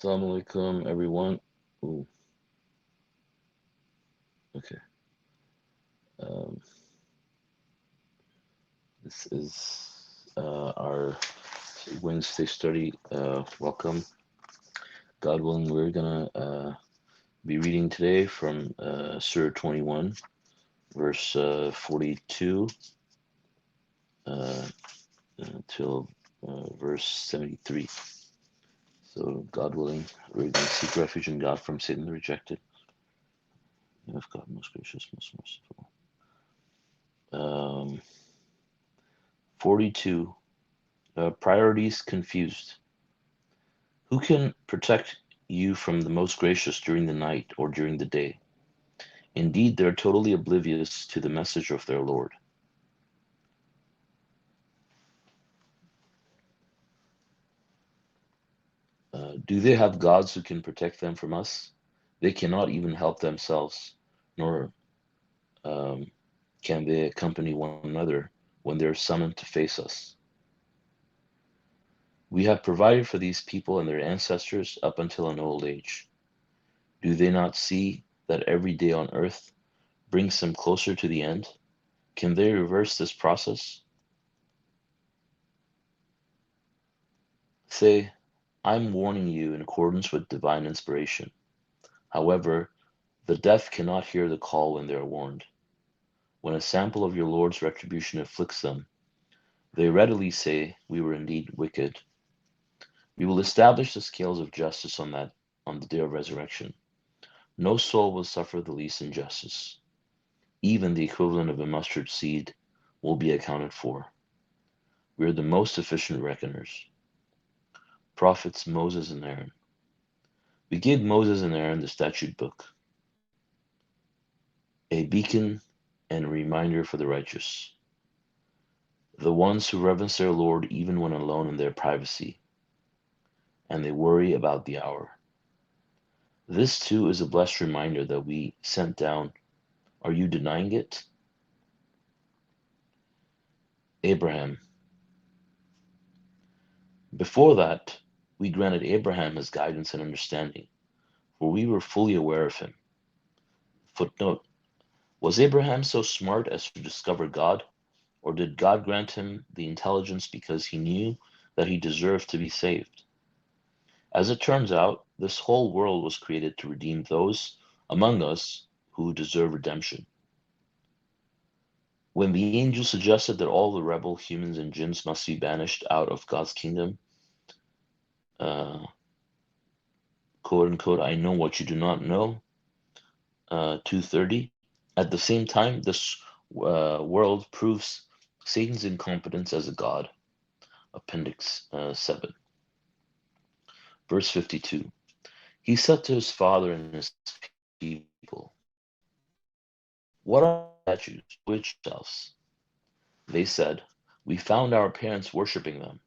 Salãmun Alaykum, everyone. Ooh, okay. Um, this is our Wednesday study. Welcome. God willing, we're gonna be reading today from Surah 21, verse 42 uh, till verse 73. So, God willing, we're gonna seek refuge in God from Satan the rejected. And of God, most gracious, most merciful. 42. Priorities confused. Who can protect you from the most gracious during the night or during the day? Indeed, they are totally oblivious to the message of their Lord. Do they have gods who can protect them from us? They cannot even help themselves, nor um, can they accompany one another when they are summoned to face us. We have provided for these people and their ancestors up until an old age. Do they not see that every day on earth brings them closer to the end? Can they reverse this process? Say, I'm warning you in accordance with divine inspiration. However, the deaf cannot hear the call when they are warned. When a sample of your Lord's retribution afflicts them, they readily say, we were indeed wicked. We will establish the scales of justice on the day of resurrection. No soul will suffer the least injustice. Even the equivalent of a mustard seed will be accounted for. We are the most efficient reckoners. Prophets Moses and Aaron. We gave Moses and Aaron the statute book, a beacon and a reminder for the righteous, the ones who reverence their Lord even when alone in their privacy, and they worry about the hour. This too is a blessed reminder that we sent down. Are you denying it? Abraham. Before that, we granted Abraham his guidance and understanding, for we were fully aware of him. Footnote: was Abraham so smart as to discover God, or did God grant him the intelligence because he knew that he deserved to be saved? As it turns out, this whole world was created to redeem those among us who deserve redemption. When the angel suggested that all the rebel humans and jinns must be banished out of God's kingdom, uh, quote unquote, I know what you do not know, 230. At the same time, this world proves Satan's incompetence as a god. Appendix 7. Verse 52. He said to his father and his people, what are statues? Which themselves? They said, we found our parents worshipping them.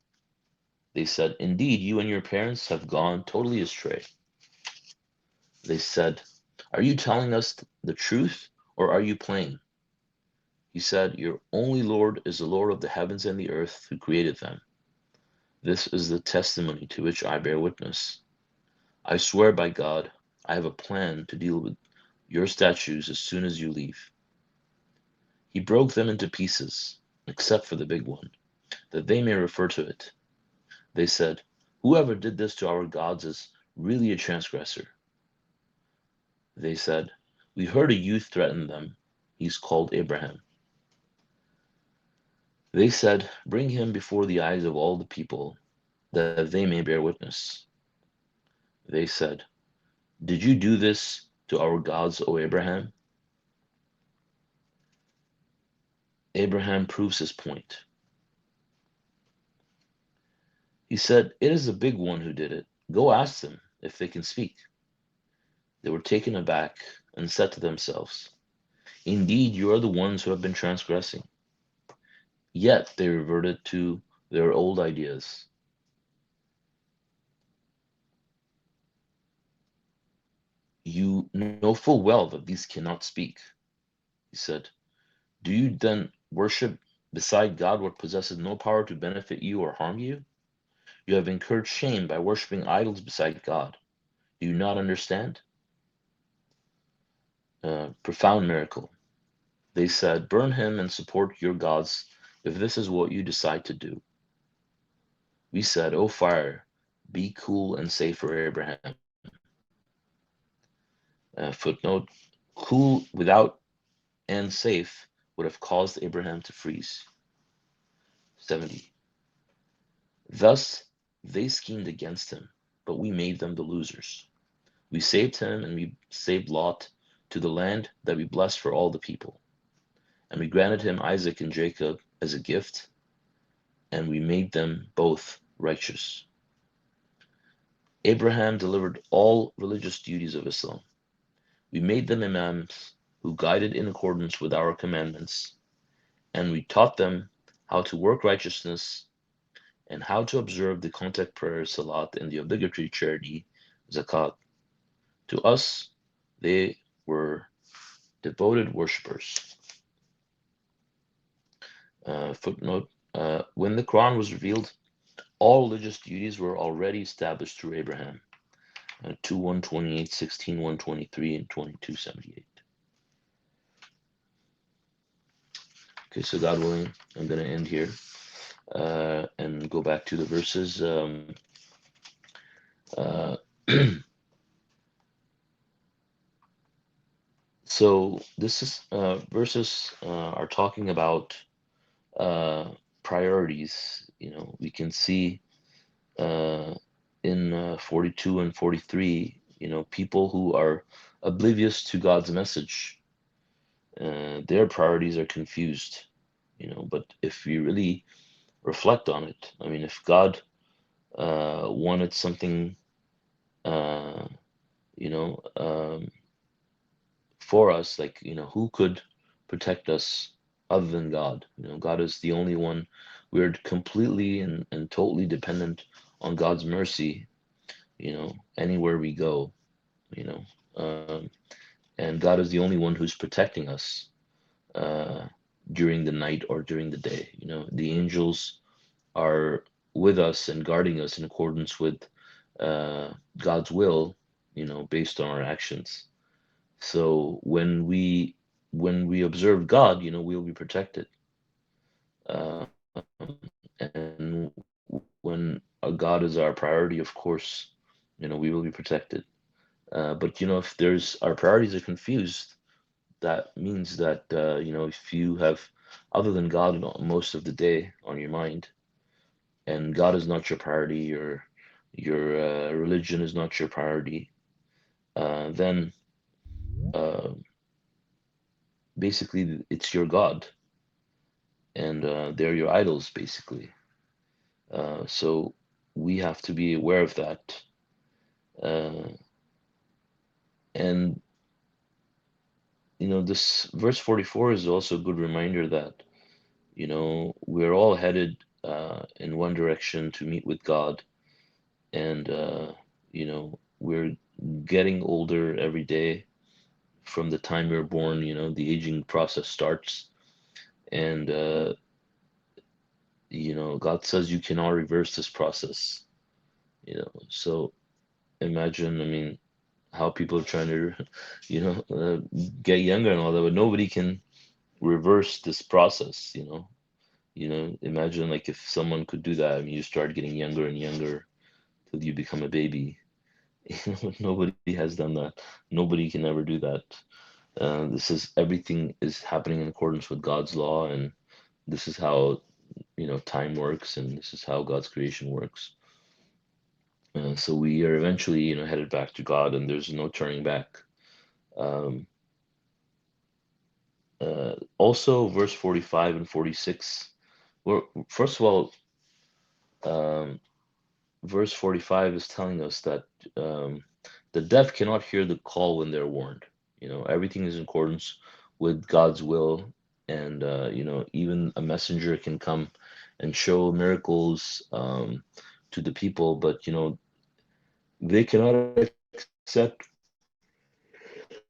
They said, indeed, you and your parents have gone totally astray. They said, are you telling us the truth, or are you playing? He said, your only Lord is the Lord of the heavens and the earth who created them. This is the testimony to which I bear witness. I swear by God, I have a plan to deal with your statues as soon as you leave. He broke them into pieces, except for the big one, that they may refer to it. They said, whoever did this to our gods is really a transgressor. They said, we heard a youth threaten them. He's called Abraham. They said, bring him before the eyes of all the people, that they may bear witness. They said, did you do this to our gods, O Abraham? Abraham proves his point. He said, it is the big one who did it. Go ask them if they can speak. They were taken aback and said to themselves, indeed, you are the ones who have been transgressing. Yet they reverted to their old ideas. You know full well that these cannot speak. He said, do you then worship beside God what possesses no power to benefit you or harm you? You have incurred shame by worshiping idols beside God. Do you not understand? Profound miracle. They said, burn him and support your gods if this is what you decide to do. We said, O fire, be cool and safe for Abraham. Footnote, cool without and safe would have caused Abraham to freeze. 70. Thus they schemed against him, but we made them the losers. We saved him and we saved Lot to the land that we blessed for all the people. And we granted him Isaac and Jacob as a gift, and we made them both righteous. Abraham delivered all religious duties of Islam. We made them imams who guided in accordance with our commandments, and we taught them how to work righteousness and how to observe the contact prayer, salat, and the obligatory charity, zakat. To us, they were devoted worshippers. Footnote, when the Quran was revealed, all religious duties were already established through Abraham. 2:128, 16:123, and 22:78. Okay, so God willing, I'm going to end here and go back to the verses. So this is verses are talking about priorities. You know, we can see in 42 and 43, you know, people who are oblivious to God's message, their priorities are confused. You know, but if we really reflect on it, I mean, if God wanted something, uh, you know, for us, like, you know, who could protect us other than God? You know, God is the only one. We're completely and totally dependent on God's mercy, you know, anywhere we go, you know. And God is the only one who's protecting us uh, during the night or during the day. You know, the angels are with us and guarding us in accordance with God's will, you know, based on our actions. So when we observe God, you know, we'll be protected. And when God is our priority, of course, you know, we will be protected. But you know, if there's our priorities are confused, that means that you know, if you have other than God most of the day on your mind, and God is not your priority, your religion is not your priority, then uh, basically it's your God, and they're your idols, basically. So we have to be aware of that. Uh, and you know, this verse 44 is also a good reminder that, you know, we're all headed in one direction to meet with God, and you know, we're getting older every day. From the time we're born, you know, the aging process starts, and you know, God says you cannot reverse this process. You know, so imagine, I mean, how people are trying to, you know, get younger and all that, but nobody can reverse this process. You know, imagine like if someone could do that. I mean, you start getting younger and younger till you become a baby. You know, nobody has done that. Nobody can ever do that. This is everything is happening in accordance with God's law, and this is how, you know, time works, and this is how God's creation works. So we are eventually, you know, headed back to God, and there's no turning back. Um, Also, verse 45 and 46. Well, first of all, um, verse 45 is telling us that um, the deaf cannot hear the call when they're warned. You know, everything is in accordance with God's will, and you know, even a messenger can come and show miracles to the people, but you know, they cannot accept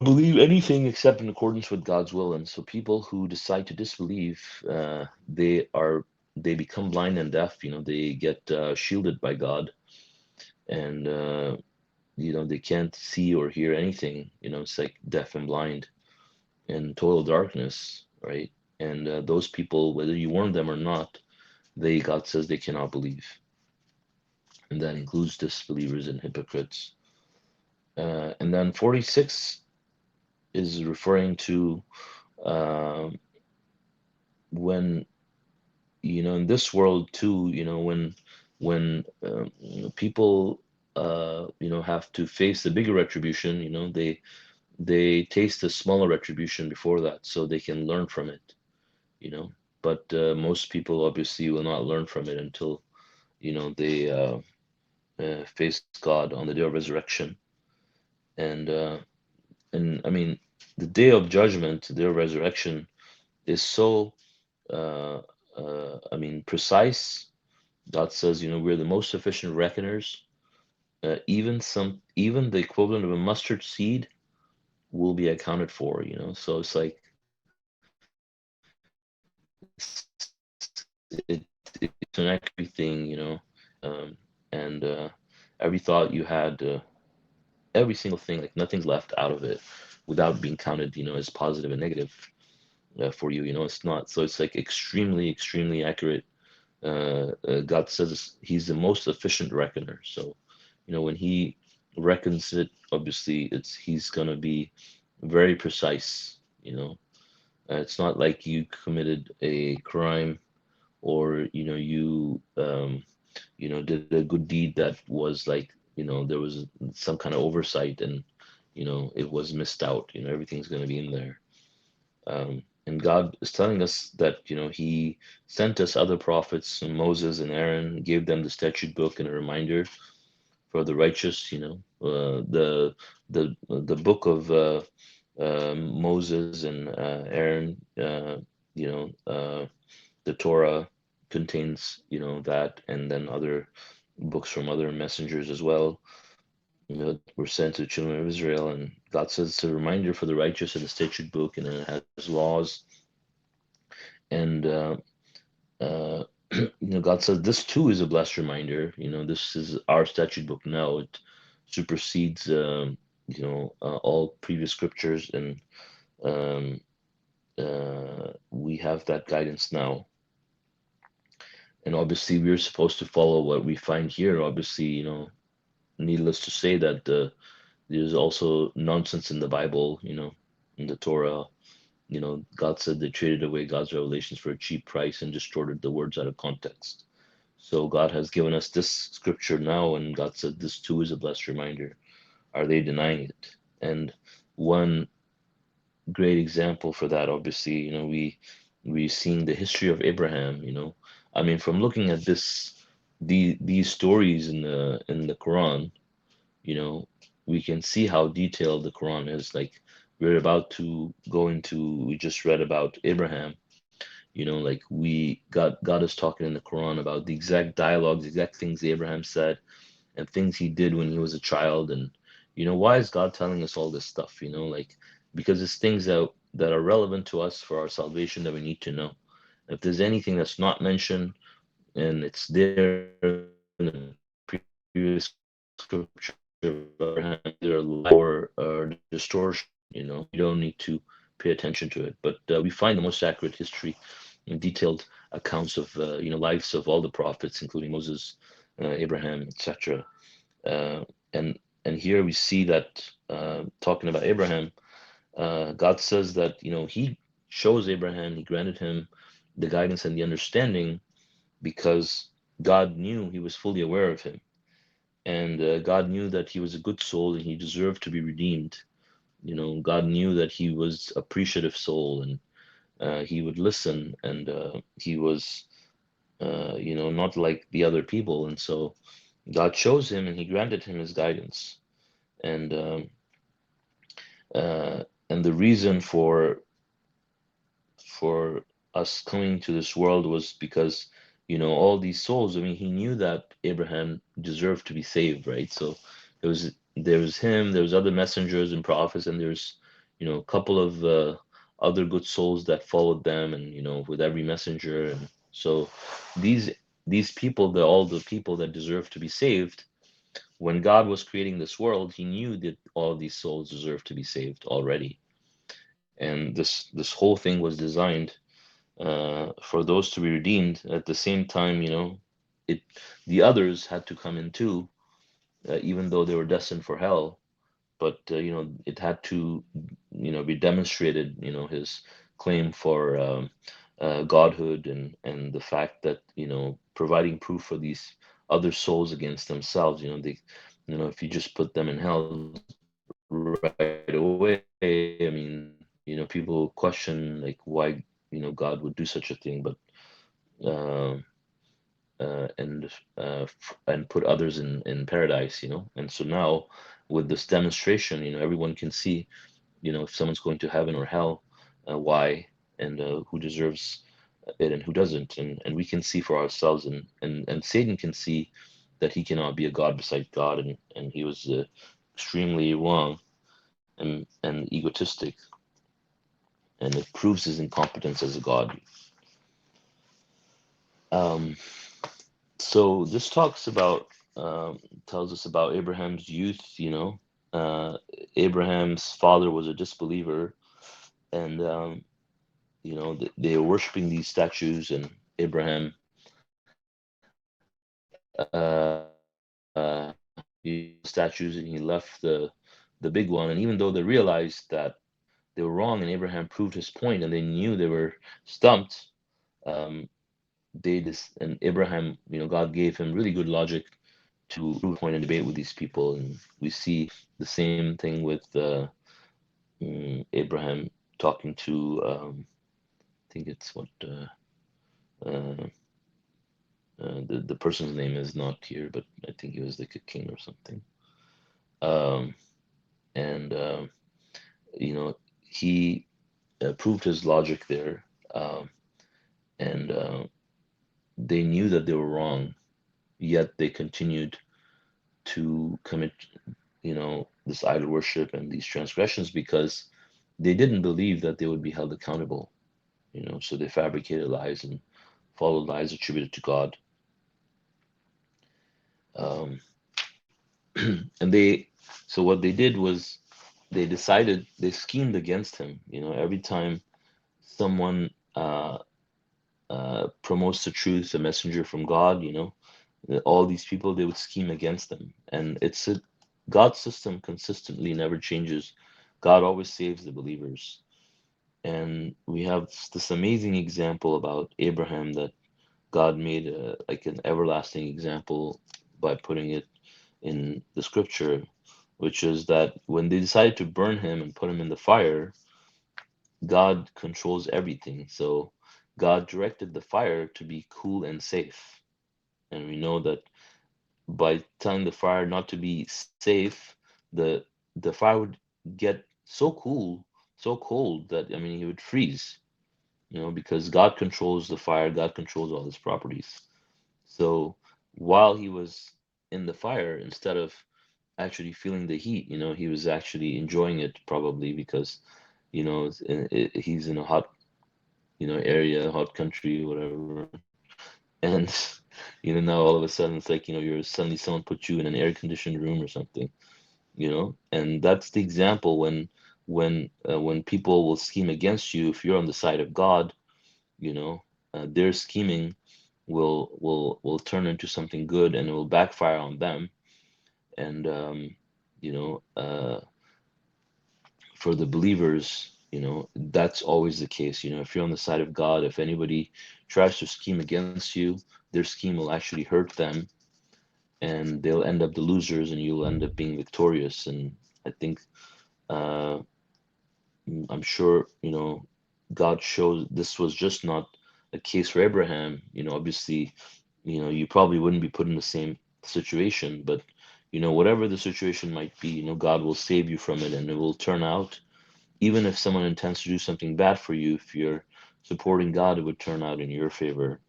believe anything except in accordance with God's will. And so people who decide to disbelieve, they become blind and deaf. You know, they get shielded by God, and they can't see or hear anything. It's like deaf and blind in total darkness, right? And those people, whether you warn them or not, God says they cannot believe, and that includes disbelievers and hypocrites. And then 46 is referring to um, when in this world too, when people have to face the bigger retribution, they taste the smaller retribution before that, so they can learn from it. you know but most people obviously will not learn from it until they face God on the day of resurrection. And I mean, the day of judgment, the day of resurrection, is so uh, I mean, precise. God says, we're the most efficient reckoners. Even the equivalent of a mustard seed will be accounted for. So it's like it's an accurate thing. And every thought you had, every single thing, like nothing's left out of it without being counted, as positive and negative for you. It's not. So it's like extremely, extremely accurate. God says He's the most efficient reckoner. So, when He reckons it, obviously He's gonna be very precise. It's not like you committed a crime, or did a good deed that was like, there was some kind of oversight, and it was missed out. Everything's gonna be in there. And God is telling us that He sent us other prophets, and Moses and Aaron, gave them the statute book and a reminder for the righteous. The book of Moses and Aaron, the Torah contains that, and then other books from other messengers as well. Were sent to the children of Israel, and God says it's a reminder for the righteous in the statute book, and it has laws. And God says this too is a blessed reminder. This is our statute book now. It supersedes all previous scriptures, and we have that guidance now. And obviously we're supposed to follow what we find here. Obviously, needless to say that there's also nonsense in the Bible, in the Torah. God said they traded away God's revelations for a cheap price and distorted the words out of context. So God has given us this scripture now, and God said this too is a blessed reminder. Are they denying it? And one great example for that, obviously, we seeing the history of Abraham. I mean, from looking at these stories in the Quran, we can see how detailed the Quran is. Like, we're about to go into, we just read about Abraham. Like, God is talking in the Quran about the exact dialogues, exact things Abraham said, and things he did when he was a child. And why is God telling us all this stuff? Like, because it's things that are relevant to us for our salvation that we need to know. If there's anything that's not mentioned and it's there in the previous scripture of Abraham, either a lie or distortion, you don't need to pay attention to it. But we find the most accurate history and detailed accounts of lives of all the prophets, including Moses, Abraham, etc. Uh, and here we see that, talking about Abraham, God says that He chose Abraham, He granted him the guidance and the understanding, because God knew, He was fully aware of him, and God knew that he was a good soul and he deserved to be redeemed. God knew that he was appreciative soul, and he would listen, and he was not like the other people. And so God chose him and He granted him His guidance. And the reason for us coming to this world was because all these souls, I mean, He knew that Abraham deserved to be saved, right? So there was him, there was other messengers and prophets, and there's a couple of other good souls that followed them, and with every messenger. And so these people, they're all the people that deserve to be saved. When God was creating this world, he knew that all of these souls deserved to be saved already. And this whole thing was designed for those to be redeemed. At the same time, it the others had to come in too, even though they were destined for hell. But it had to be demonstrated, his claim for godhood, and the fact that providing proof for these other souls against themselves. If you just put them in hell right away, I mean, people question like why God would do such a thing. But uh, and and put others in paradise. And so now with this demonstration, everyone can see if someone's going to heaven or hell, why, and who deserves it and who doesn't. And we can see for ourselves, and Satan can see that he cannot be a god beside God, and he was extremely wrong and egotistic, and it proves his incompetence as a god. um, so this talks about tells us about Abraham's youth. Abraham's father was a disbeliever, and they were worshiping these statues, and Abraham statues, and he left the big one. And even though they realized that they were wrong, and Abraham proved his point, and they knew they were stumped, um, and Abraham, God gave him really good logic to prove a point and debate with these people. And we see the same thing with Abraham talking to, I think it's what uh, the person's name is not here, but I think he was like a king or something. Um, and he proved his logic there, and they knew that they were wrong, yet they continued to commit, this idol worship and these transgressions because they didn't believe that they would be held accountable. So they fabricated lies and followed lies attributed to God. Um, and so what they did was they schemed against him. Every time someone promotes the truth, a messenger from God, all these people, they would scheme against them. And it's a God's system consistently never changes. God always saves the believers. And we have this amazing example about Abraham, that God made like an everlasting example by putting it in the scripture, which is that when they decided to burn him and put him in the fire, God controls everything. So God directed the fire to be cool and safe. And we know that by telling the fire not to be safe, the fire would get so cool, so cold that, I mean, he would freeze, because God controls the fire, God controls all his properties. So while he was in the fire, instead of actually feeling the heat, he was actually enjoying it, probably because, he's in a hot, area, hot country, whatever. And now all of a sudden it's like, you're suddenly someone put you in an air conditioned room or something. And that's the example when people will scheme against you. If you're on the side of God, their scheming will turn into something good, and it will backfire on them. And you know for the believers, that's always the case. If you're on the side of God, if anybody tries to scheme against you, their scheme will actually hurt them, and they'll end up the losers, and you'll end up being victorious. And I think, uh, I'm sure, God shows this was just not a case for Abraham. Obviously, you probably wouldn't be put in the same situation, but whatever the situation might be, God will save you from it, and it will turn out, even if someone intends to do something bad for you, if you're supporting God, it would turn out in your favor.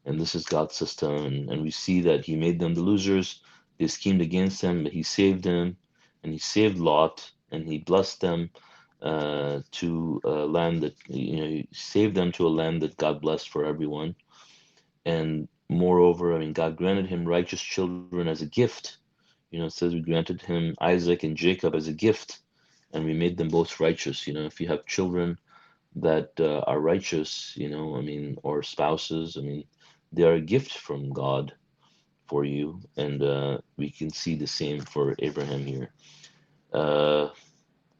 And this is God's system. And we see that he made them the losers. They schemed against him, but he saved them, and he saved Lot, and he blessed them to a land that, he saved them to a land that God blessed for everyone. And moreover, I mean, God granted him righteous children as a gift. It says we granted him Isaac and Jacob as a gift, and we made them both righteous. If you have children that are righteous, I mean, or spouses, I mean, they are a gift from God for you, and we can see the same for Abraham here.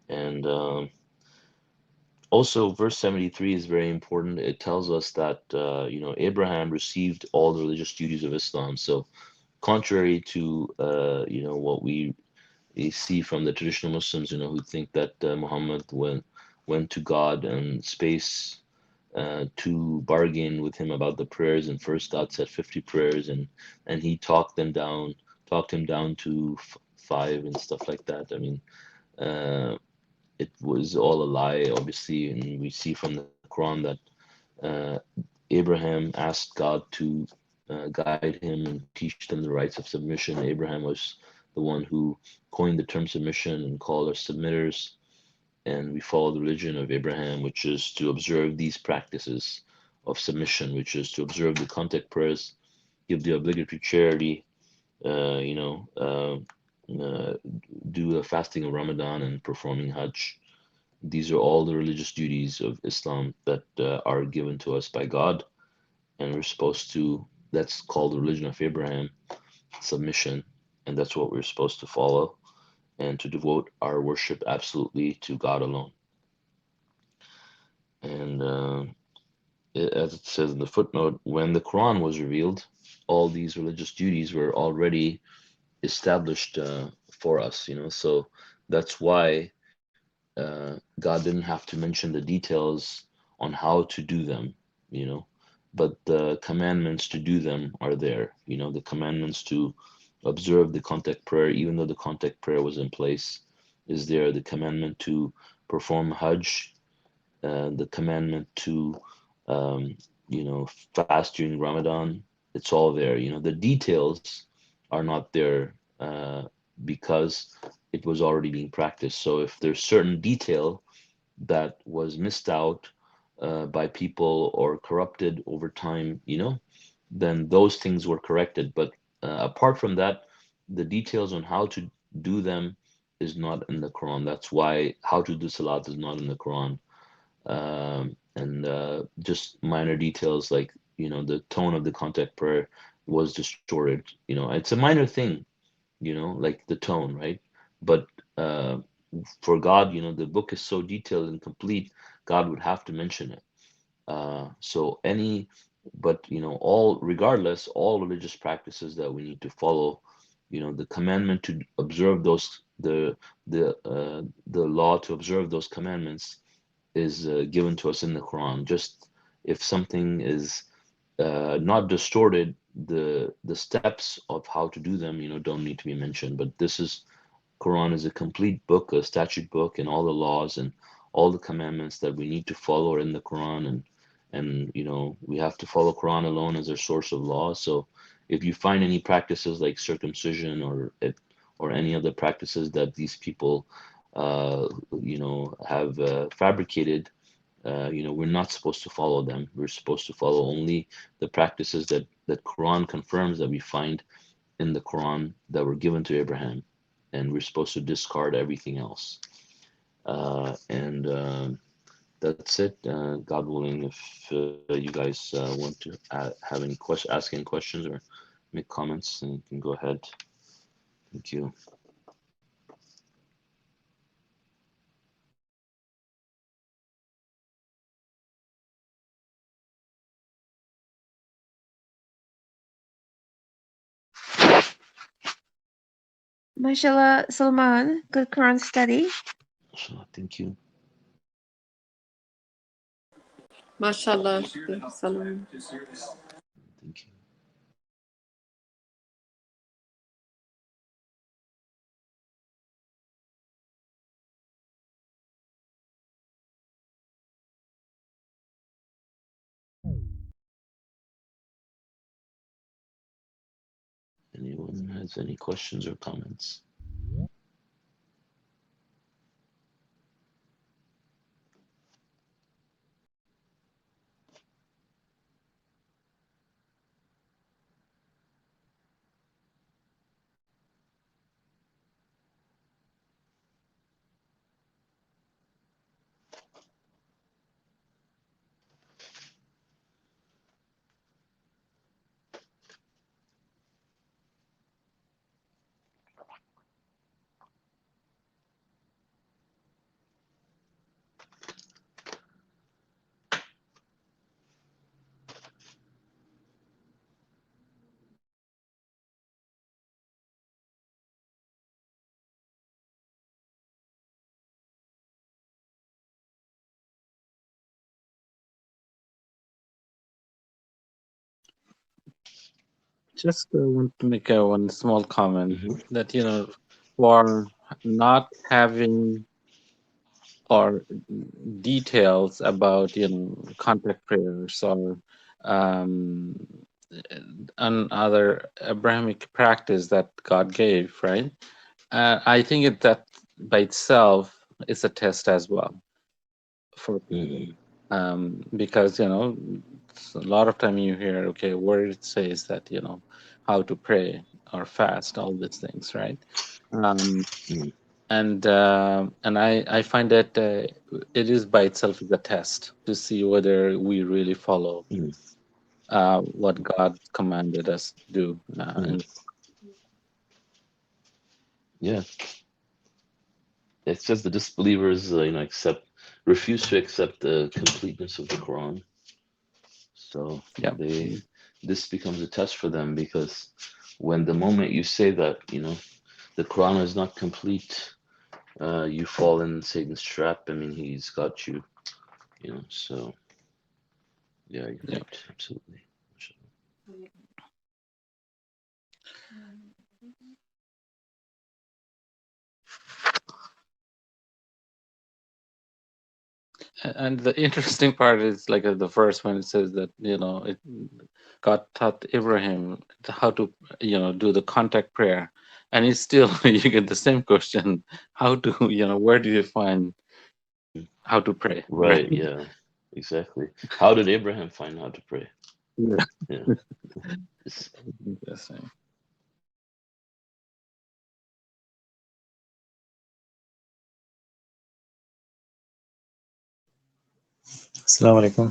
And Also, verse 73 is very important. It tells us that Abraham received all the religious duties of Islam. So, contrary to what we see from the traditional Muslims, who think that Muhammad went to God and space to bargain with him about the prayers, and first God said 50 prayers, and he talked him down to five and stuff like that. I mean, it was all a lie, obviously, and we see from the Quran that Abraham asked God to guide him and teach them the rights of submission. Abraham was the one who coined the term submission and called us submitters. And we follow the religion of Abraham, which is to observe these practices of submission, which is to observe the contact prayers, give the obligatory charity, uh, you know, uh, uh, do the fasting of Ramadan and performing Hajj. These are all the religious duties of Islam that are given to us by God, and we're supposed to. That's called the religion of Abraham, submission, and that's what we're supposed to follow, and to devote our worship absolutely to God alone. And as it says in the footnote, when the Quran was revealed, all these religious duties were already established for us. So that's why God didn't have to mention the details on how to do them. You know, but the commandments to do them are there. The commandments to observe the contact prayer, even though the contact prayer was in place, is there. The commandment to perform Hajj, the commandment to um, fast during Ramadan. It's all there. The details are not there because it was already being practiced. So if there's certain detail that was missed out by people or corrupted over time, then those things were corrected. But apart from that, the details on how to do them is not in the Quran. That's why how to do salat is not in the Quran. And just minor details like the tone of the contact prayer was distorted. It's a minor thing, like the tone, right? But for God, the book is so detailed and complete, God would have to mention it. So any, but all, regardless, all religious practices that we need to follow, the commandment to observe those, the law to observe those commandments is given to us in the Quran. Just if something is not distorted, the steps of how to do them, don't need to be mentioned. But this is Quran is a complete book, a statute book, and all the laws and all the commandments that we need to follow are in the Quran, and we have to follow Quran alone as our source of law. So if you find any practices like circumcision or any other practices that these people have fabricated, we're not supposed to follow them. We're supposed to follow only the practices that Quran confirms that we find in the Quran that were given to Abraham, and we're supposed to discard everything else. And That's it. God willing, if you guys want to have any ask any questions or make comments, then you can go ahead. Thank you. Masha Allah, Salman, good Quran study. Thank you. Masha Allah. Salāmun. Thank you. Anyone has any questions or comments? Just want to make one small comment Mhm. that, for not having or details about, contact prayers or um, another Abrahamic practice that God gave, right? I think that by itself is a test as well for people. Mhm. Because, a lot of time you hear, okay, where it says that, how to pray or fast, all these things, right? Um, Mhm. and I find that it is by itself is a test to see whether we really follow Mhm. what God commanded us to do. Mhm. Yeah, it's just the disbelievers, refuse to accept the completeness of the Quran. So Yeah. this becomes a test for them, because when the moment you say that, the Quran is not complete, you fall in Satan's trap. I mean, he's got you, So yeah, you're Yeah. right, absolutely. And the interesting part is like the verse when it says that God taught Abraham how to do the contact prayer, and it's still you get the same question: how to where do you find how to pray, right? Right, yeah, exactly. How did Abraham find how to pray? Yeah. Yeah, it's, Interesting. Assalamu alaikum.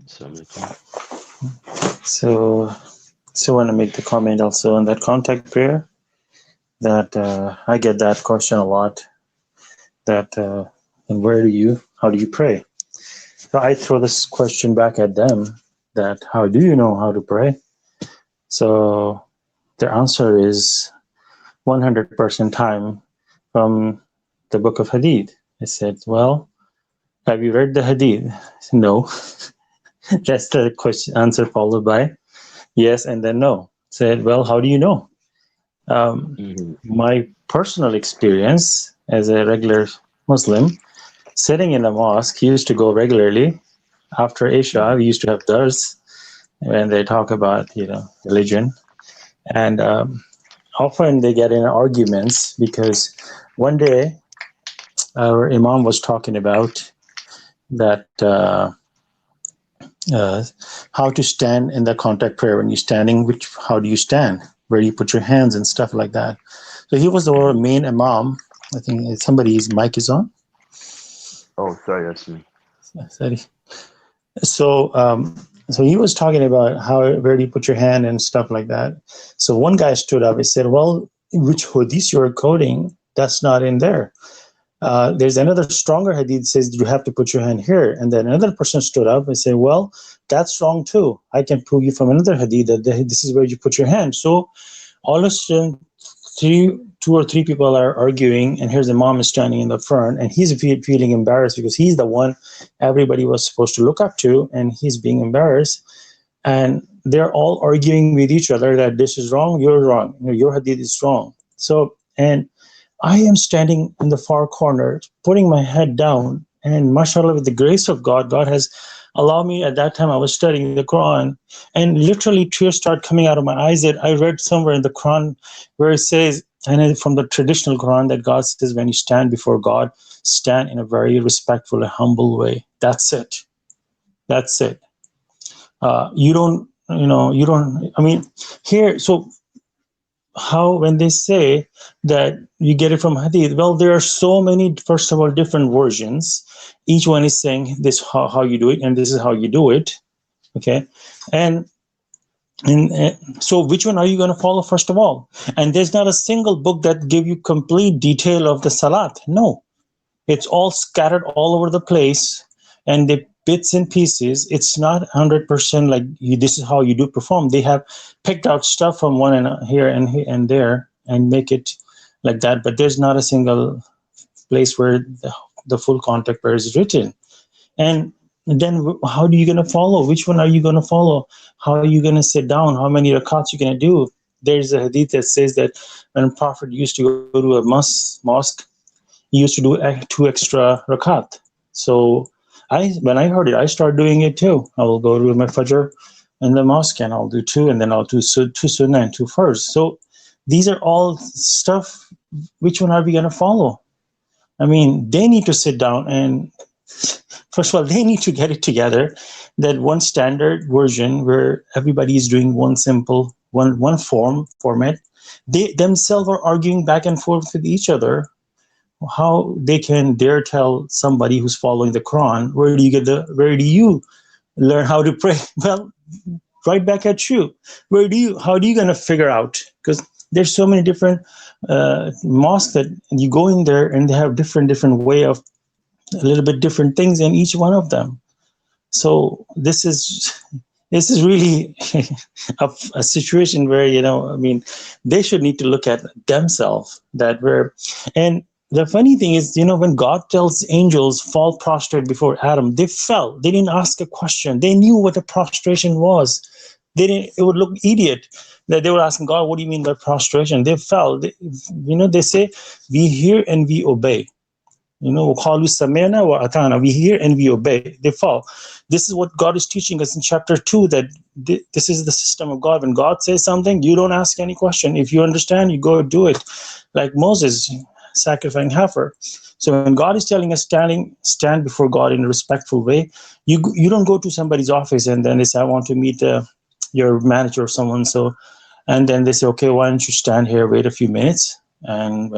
Salãmun Alaykum. So I want to make the comment also on that contact prayer that I get that question a lot. That and how do you pray? So I throw this question back at them that how do you know how to pray? So their answer is 100% time from the book of Hadith. I said, well, have you read the Hadith? No. That's the question answer followed by yes and then no. Said, well, how do you know? Mhm. My personal experience as a regular Muslim, sitting in a mosque, used to go regularly. After Isha, Mhm. we used to have dars when they talk about religion, and often they get in arguments because one day our imam was talking about that how to stand in the contact prayer when you're standing. How do you stand? Where do you put your hands and stuff like that? So he was the main imam. I think somebody's mic is on. Oh, sorry, that's me. Sorry. So he was talking about where do you put your hand and stuff like that. So one guy stood up and said, well, which hadith you're quoting, that's not in there. There's another stronger hadith that says you have to put your hand here. And then another person stood up and said, well, that's wrong too. I can prove you from another hadith that this is where you put your hand. So all of a sudden, two or three people are arguing, and here's the mom is standing in the front, and he's feeling embarrassed because he's the one everybody was supposed to look up to, and he's being embarrassed. And they're all arguing with each other that this is wrong, you're wrong, your hadith is wrong. So, and I am standing in the far corner, putting my head down, and mashallah, with the grace of God, God has allowed me. At that time, I was studying the Quran, and literally tears start coming out of my eyes. That I read somewhere in the Quran where it says, and from the traditional Quran, that God says, when you stand before God, stand in a very respectful and humble way. That's it. That's it. You don't, I mean, here, so how when they say that you get it from hadith, well, there are so many, first of all, different versions. Each one is saying this how you do it, and this is how you do it. Okay. And so which one are you going to follow first of all? And there's not a single book that give you complete detail of the salat. No, it's all scattered all over the place, and the bits and pieces. It's not 100% like this is how you do perform. They have picked out stuff from one and here and there and make it like that. But there's not a single place where the full contact prayer is written. And then how are you going to follow? Which one are you going to follow? How are you going to sit down? How many rakats you going to do? There's a hadith that says that when Prophet used to go to a mosque, he used to do 2 extra rakat. So when I heard it, I started doing it too. I will go to my fajr in the mosque and I'll do 2, and then I'll do 2 sunnah and 2 first. So these are all stuff. Which one are we going to follow? I mean, they need to sit down and, first of all, they need to get it together, that one standard version where everybody is doing one simple, one format. They themselves are arguing back and forth with each other. How they can dare tell somebody who's following the Quran, where do you learn how to pray? Well, right back at you. How are you going to figure out? Because there's so many different mosques that you go in there and they have different way of a little bit different things in each one of them. So this is really a situation where, I mean, they should need to look at themselves, and the funny thing is, when God tells angels fall prostrate before Adam, they fell. They didn't ask a question. They knew what the prostration was. They didn't. It would look idiot that they were asking God, "What do you mean by prostration?" They fell. They say, "We hear and we obey." وَقَالُوا سَمِعْنَا وَأَطَعْنَا. We hear and we obey. They fall. This is what God is teaching us in chapter 2, that this is the system of God. When God says something, you don't ask any question. If you understand, you go do it. Like Moses sacrificing heifer. So when God is telling us stand before God in a respectful way, you don't go to somebody's office and then they say, I want to meet your manager or someone. And then they say, okay, why don't you stand here, wait a few minutes, and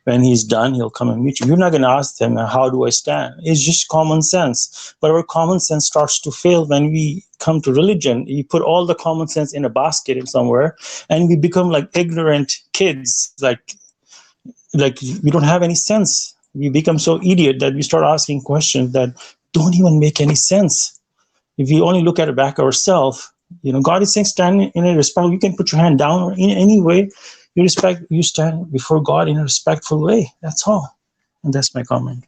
when he's done, he'll come and meet you. You're not going to ask them, how do I stand? It's just common sense. But our common sense starts to fail when we come to religion. You put all the common sense in a basket in somewhere, and we become like ignorant kids. Like we don't have any sense. We become so idiot that we start asking questions that don't even make any sense. If we only look at it back ourselves, God is saying stand in a respect. You can put your hand down, or in any way you stand before God in a respectful way. That's all. And that's my comment.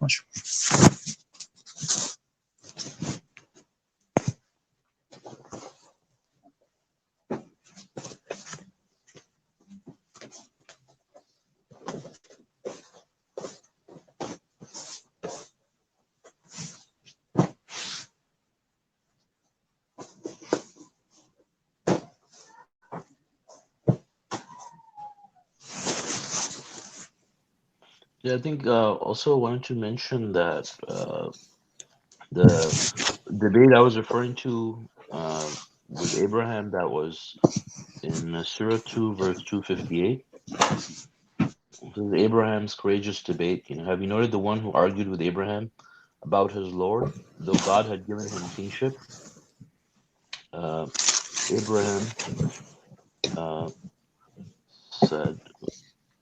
Yeah, I think also wanted to mention that the debate I was referring to with Abraham, that was in Surah 2, verse 258. This is Abraham's courageous debate. Have you noted the one who argued with Abraham about his Lord, though God had given him kingship? Abraham said,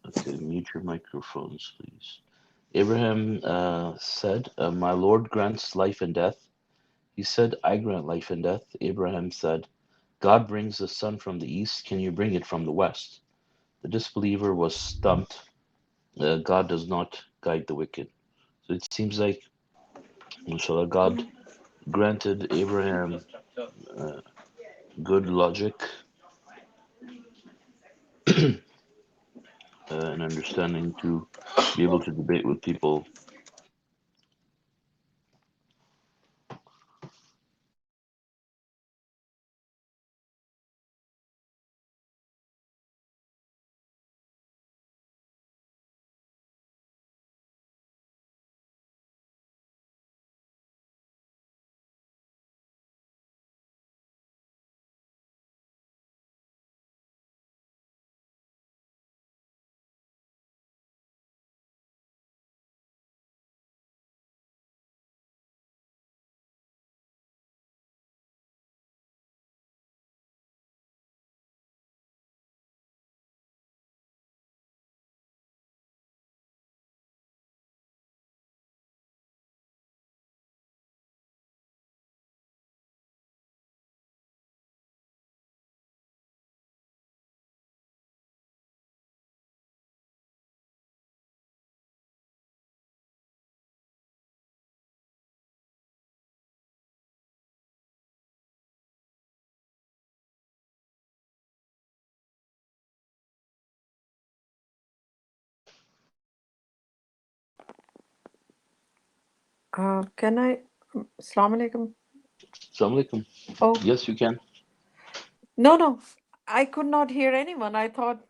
okay, mute your microphones, please. Abraham said, my Lord grants life and death. He said, I grant life and death. Abraham said, God brings the sun from the east. Can you bring it from the west? The disbeliever was stumped. God does not guide the wicked. So it seems like, inshallah, God granted Abraham good logic and understanding to be able to debate with people. Can I? Assalamu alaikum. Assalamu alaikum. Oh, Yes, you can. no. I could not hear anyone. I thought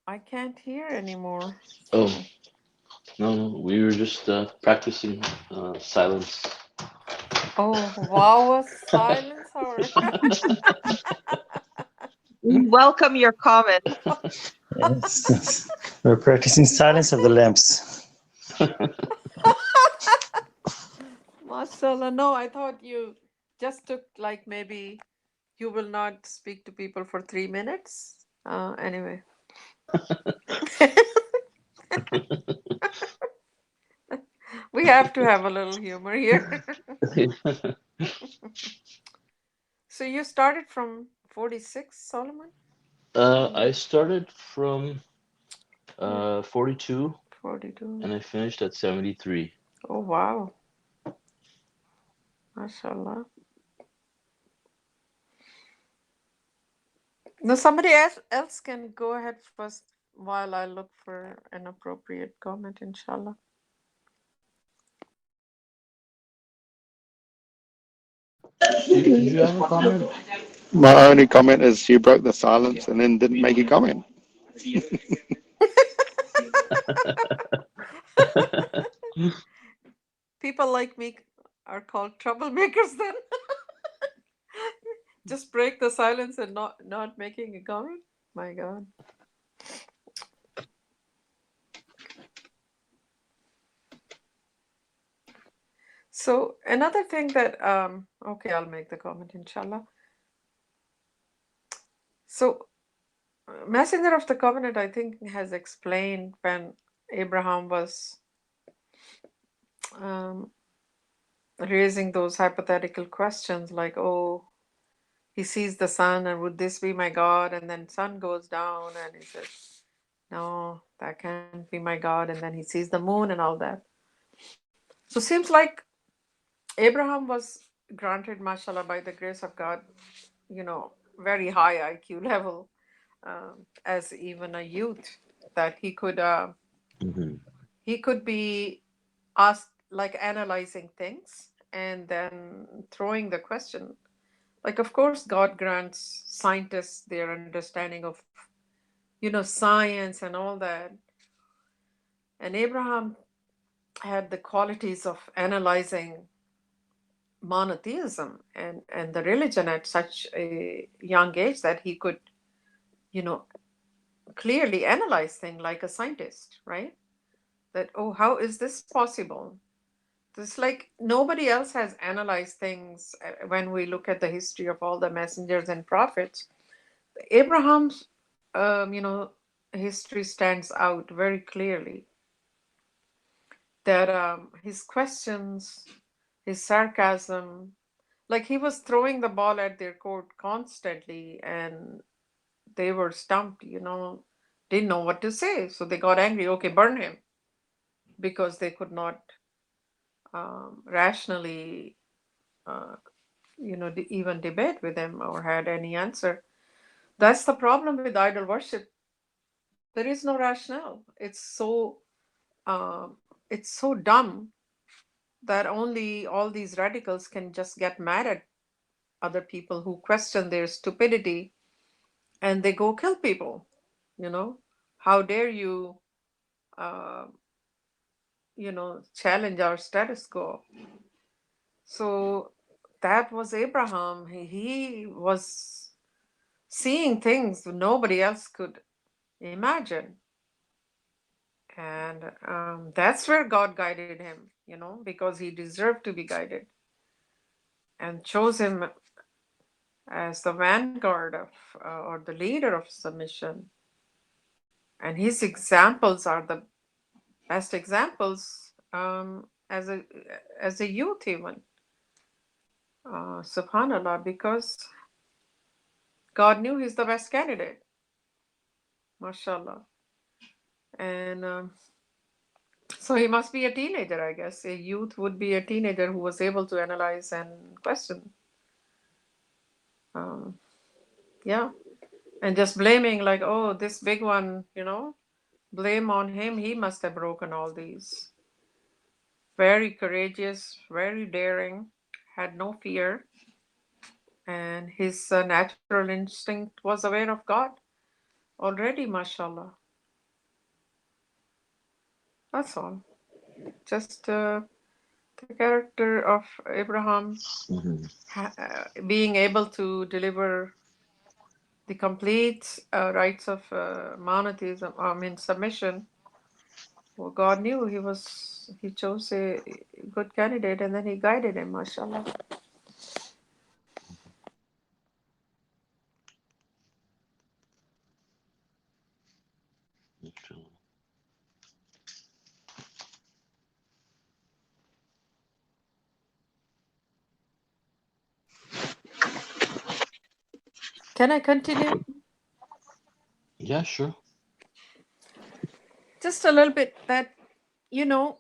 I can't hear anymore. Oh, So, no, we were just practicing silence. oh, wow, a silence hour. We welcome your comment. Yes. We're practicing silence of the lamps. Masha Allah. No, I thought you just took like maybe you will not speak to people for 3 minutes. Anyway. We have to have a little humor here. So you started from 46, Solomon? I started from 42 42. and I finished at 73. Oh, wow. MashaAllah. Now, somebody else can go ahead first while I look for an appropriate comment, inshallah. Did you have a comment? My only comment is you broke the silence and then didn't make a comment. People like me are called troublemakers then. Just break the silence and not making a comment. My God. So another thing that okay, I'll make the comment, inshallah. So Messenger of the Covenant, I think, has explained when Abraham was raising those hypothetical questions like, oh, he sees the sun and would this be my God? And then sun goes down and he says, no, that can't be my God. And then he sees the moon and all that. So seems like Abraham was granted, mashallah, by the grace of God, very high IQ level as even a youth, that he could be asked, like analyzing things and then throwing the question. Like, of course, God grants scientists their understanding of, science and all that. And Abraham had the qualities of analyzing monotheism and the religion at such a young age that he could, clearly analyze things like a scientist, right? That, oh, how is this possible? It's like nobody else has analyzed things when we look at the history of all the messengers and prophets. Abraham's, history stands out very clearly. That his questions, his sarcasm, like he was throwing the ball at their court constantly, and they were stumped, didn't know what to say. So they got angry. Okay, burn him, because they could not rationally, even debate with him or had any answer. That's the problem with idol worship. There is no rationale. It's so dumb that only all these radicals can just get mad at other people who question their stupidity, and they go kill people. How dare you, uh, challenge our status quo? So that was Abraham. He was seeing things nobody else could imagine. And that's where God guided him, because he deserved to be guided, and chose him as the vanguard of, or the leader of submission. And his examples are the best examples, as a youth even. Subhanallah, because God knew he's the best candidate. MashaAllah. And so he must be a teenager, I guess. A youth would be a teenager who was able to analyze and question. Yeah. And just blaming, like, oh, this big one, blame on him. He must have broken all these. very courageous, very daring, had no fear, and his natural instinct was aware of God already, mashallah. That's all. Just the character of Abraham Mhm. being able to deliver the complete rights of monotheism, I mean submission. Well, God knew he chose a good candidate, and then he guided him, mashallah. Can I continue? Yeah, sure. Just a little bit that, you know,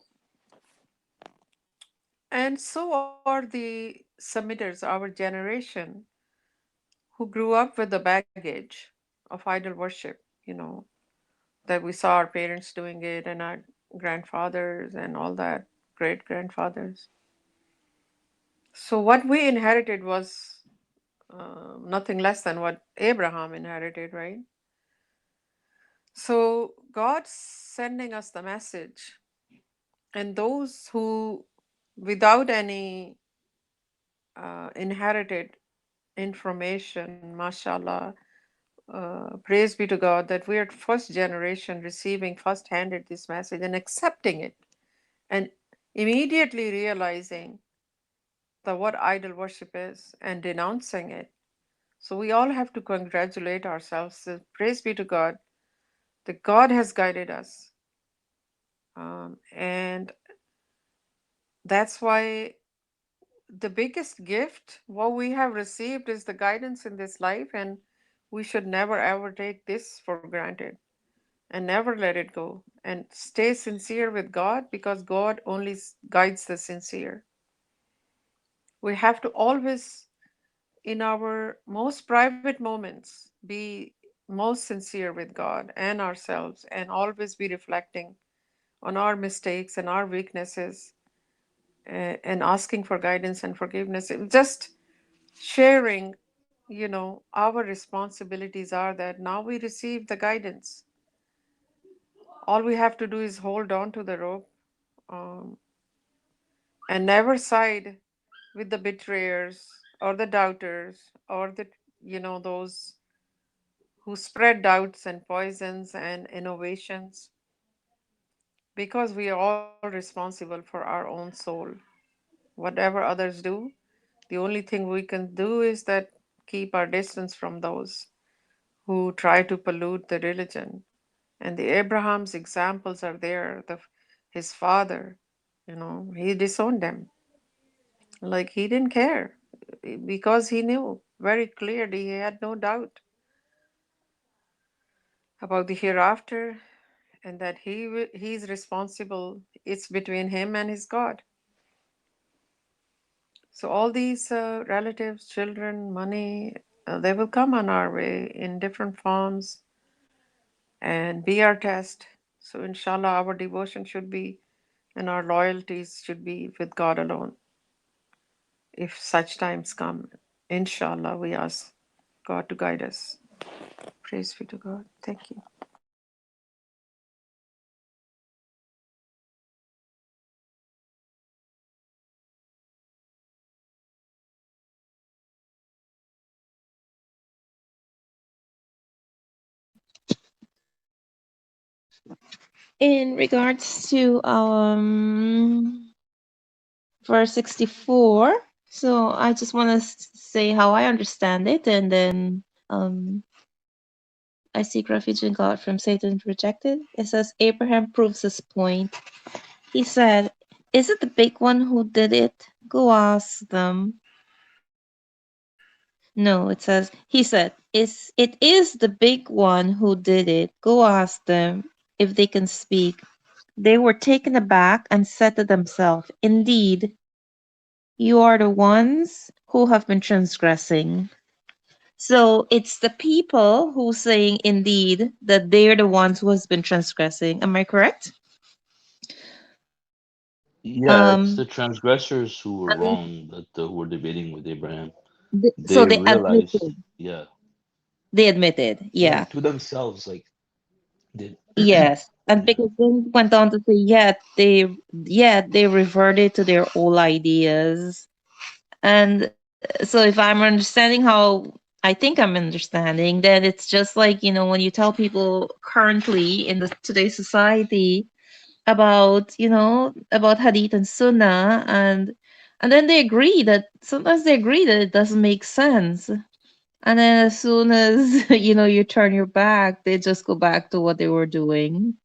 and so are the submitters, our generation, who grew up with the baggage of idol worship, that we saw our parents doing it and our grandfathers and all that, great grandfathers. So, what we inherited was nothing less than what Abraham inherited, right? So, God's sending us the message, and those who, without any inherited information, mashallah, praise be to God that we are first generation receiving first handed this message and accepting it and immediately realizing that what idol worship is and denouncing it. So we all have to congratulate ourselves. Praise be to God that God has guided us. And that's why the biggest gift what we have received is the guidance in this life, and we should never ever take this for granted and never let it go and stay sincere with God, because God only guides the sincere. We have to always, in our most private moments, be most sincere with God and ourselves, and always be reflecting on our mistakes and our weaknesses, and asking for guidance and forgiveness. Just sharing, our responsibilities are that now we receive the guidance. All we have to do is hold on to the rope, um, and never side with the betrayers or the doubters or those who spread doubts and poisons and innovations, because we are all responsible for our own soul. Whatever others do, the only thing we can do is that keep our distance from those who try to pollute the religion. And the Abraham's examples are there. His father, he disowned them. Like he didn't care, because he knew very clearly, he had no doubt about the hereafter, and that he's responsible. It's between him and his God. So all these relatives, children, money, they will come on our way in different forms and be our test. So inshallah, our devotion should be, and our loyalties should be with God alone. If such times come, inshallah, we ask God to guide us. Praise be to God. Thank you. In regards to verse 64, so I just want to say how I understand it, and then I seek refuge in God from Satan rejected. It says Abraham proves his point. He said, "Is it the big one who did it? Go ask them." No, it says, he said, it is the big one who did it. Go ask them if they can speak. They were taken aback and said to themselves, "Indeed, you are the ones who have been transgressing." So it's the people who saying indeed that they're the ones who has been transgressing. Am I correct? Yeah, it's Um, the transgressors who were I mean, wrong that who were debating with Abraham. so They they realized, admitted. yeah, They admitted, yeah, yeah. to themselves, like they, Yes, and yeah, because then he went on to say, yeah, they reverted to their old ideas. And so if I'm understanding how I think I'm understanding, then it's just like, when you tell people currently in the today's society about Hadith and Sunnah, and then they agree that sometimes they agree that it doesn't make sense. And then as soon as you turn your back, they just go back to what they were doing.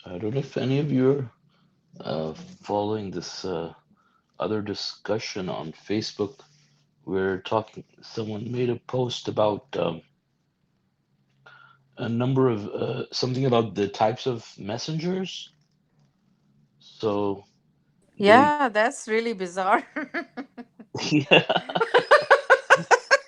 I don't know if any of you are following this other discussion on Facebook. We're talking. Someone made a post about a number of something about the types of messengers. So they, Yeah, that's really bizarre. yeah,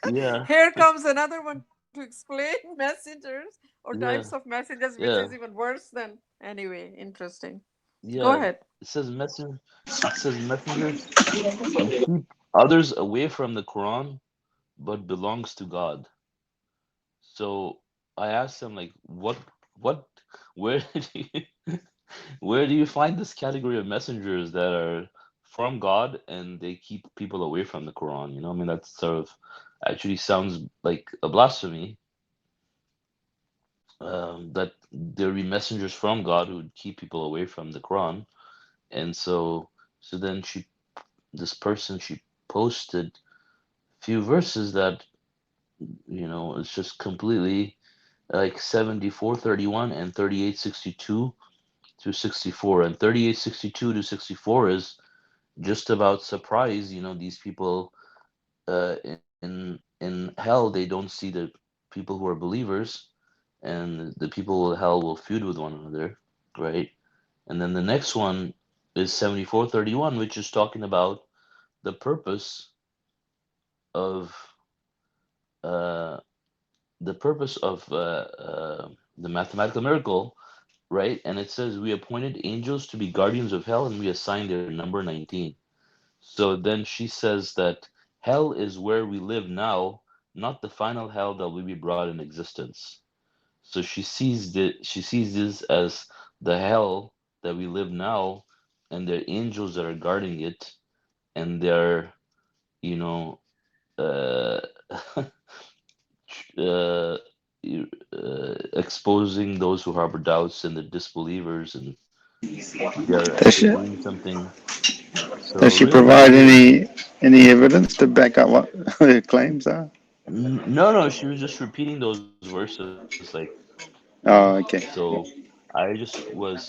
yeah, Here comes another one to explain messengers or types of yeah, messengers, which is yeah, even worse than. Anyway, interesting. Go yeah. ahead. It says messenger. It says messengers who keep others away from the Quran but belongs to God. So I asked them like, what, where do you, where do you find this category of messengers that are from God and they keep people away from the Quran? I mean, that sort of actually sounds like a blasphemy. That there be messengers from God who would keep people away from the Quran, and so then this person, she posted few verses that it's just completely like 74:31 and 38:62 to 64, and 38:62 to 64 is just about surprise. These people in hell, they don't see the people who are believers, and the people in hell will feud with one another, right? And then the next one is 74:31, which is talking about the purpose of uh, the mathematical miracle, right? And it says, we appointed angels to be guardians of hell, and we assigned their number 19. So then she says that hell is where we live now, not the final hell that will be brought in existence. So she sees this as the hell that we live now, and there are angels that are guarding it, and they're, you know, uh, uh, exposing those who harbor doubts and the disbelievers, and they're Does actually she, doing something. does So she really, provide any evidence to back up what her claims are? no, no, she was just repeating those verses, like, Oh, okay. so I just was,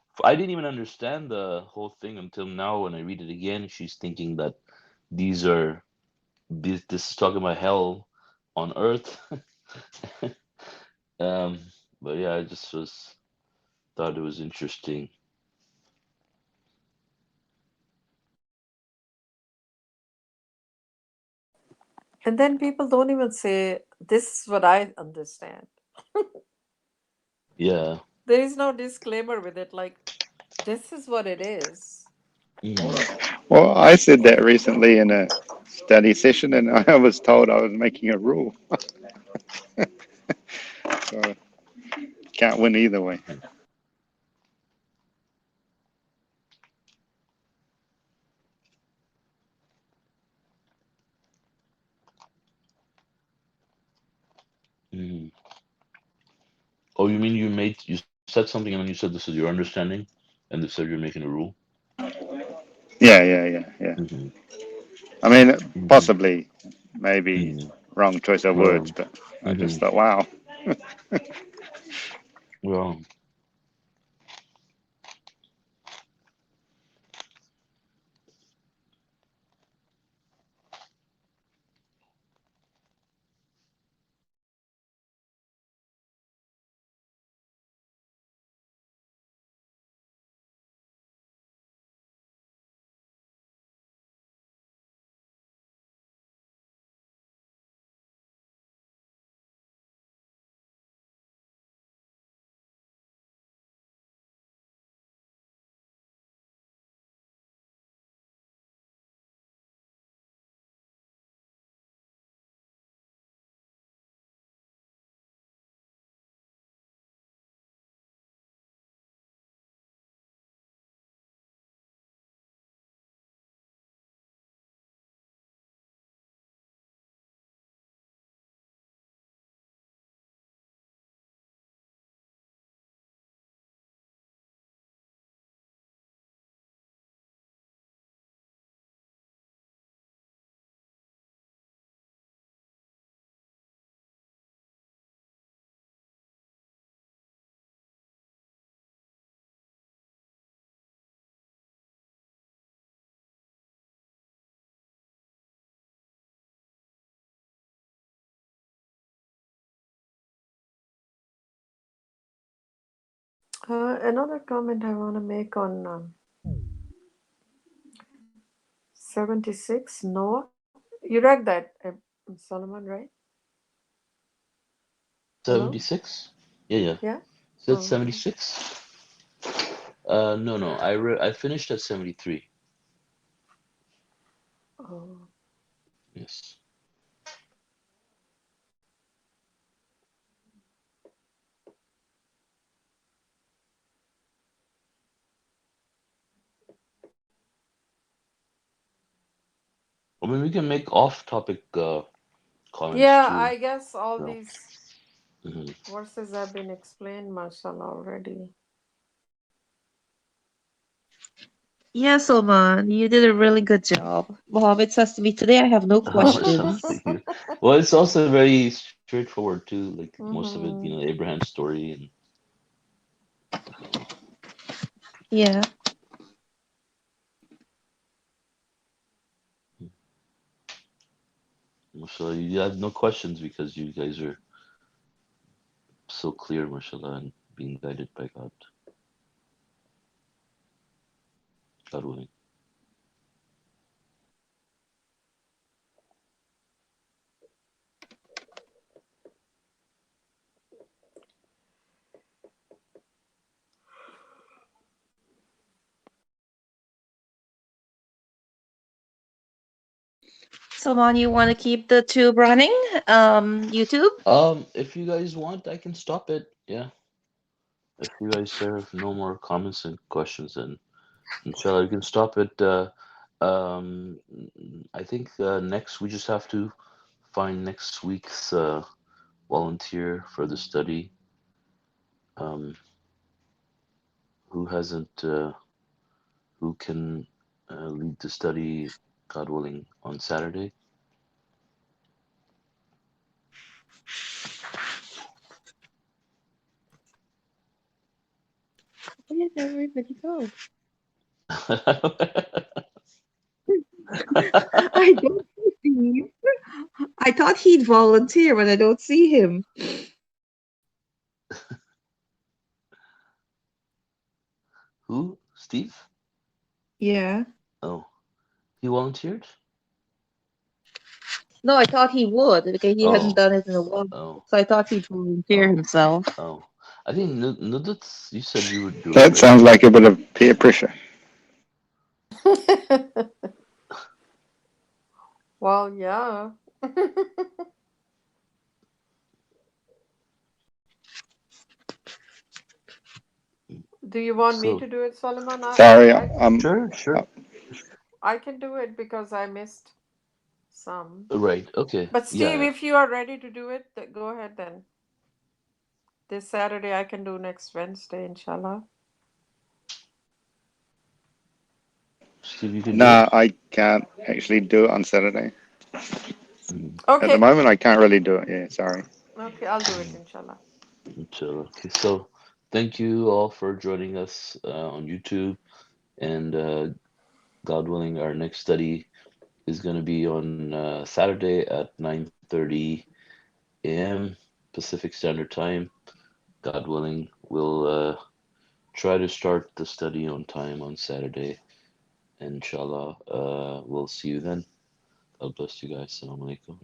I didn't even understand the whole thing until now when I read it again. She's thinking that these are this is talking about hell on earth. um, but yeah, I just was thought it was interesting. And then people don't even say, "This is what I understand." Yeah. There is no disclaimer with it, like, this is what it is. Mm. Well, I said that recently in a study session, and I was told I was making a rule. So can't win either way. Mm. Oh, you mean you said something and then you said this is your understanding, and they said you're making a rule. Yeah. Hmm. I mean, Hmm. possibly, maybe Hmm. wrong choice of words, Well. but I Hmm. just thought, wow. Well. Another comment I want to make on 76, Noah. You read that, Solomon, right? Hello? 76. Yeah. Yeah? Is that Oh, okay. 76? No. I finished at 73. Oh. Yes. I mean, we can make off-topic comments Yeah, too. I guess all No. these Hmm. verses have been explained, mashallah, already. Yes, Oman, you did a really good job. Mohammed says to me today, I have no Oh, mashallah. questions. Thank you. Well, it's also very straightforward too. Like most of it, Mm-hmm. Abraham's story and Yeah. mashallah. You have no questions because you guys are so clear, mashallah, and being guided by God. God willing. So, Mon, you want to keep the tube running? YouTube? If you guys want, I can stop it. Yeah. If you guys have no more comments and questions, then inshallah, you can stop it. Um, I think next we just have to find next week's volunteer for the study. Um, who hasn't, who can lead the study, God willing, on Saturday. Where did everybody go? I don't see him. I thought he'd volunteer, but I don't see him. Who? Steve? Yeah. Oh, he volunteered? No, I thought he would because he hadn't Oh, done it in a while. oh, So I thought he'd volunteer oh, himself. oh. I think Nudut, you said you would do it, That right? sounds like a bit of peer pressure. Well, yeah. Do you want me So, to do it, Solomon? Sorry, I sure. I can do it because I missed some. Right, okay. But Steve, Yeah. if you are ready to do it, go ahead then. this Saturday I can do next Wednesday, inshallah. Steve, you can do Nah, it? I can't actually do it on Saturday. Mm, At the Okay. moment, I can't really do it. Yeah, sorry. Okay, I'll do it, inshallah. inshallah. Okay, so thank you all for joining us on YouTube. And God willing, our next study is going to be on Saturday at 9:30 a.m. Pacific Standard Time. God willing, we'll try to start the study on time on Saturday. Inshallah, we'll see you then. God bless you guys. Assalamu alaikum.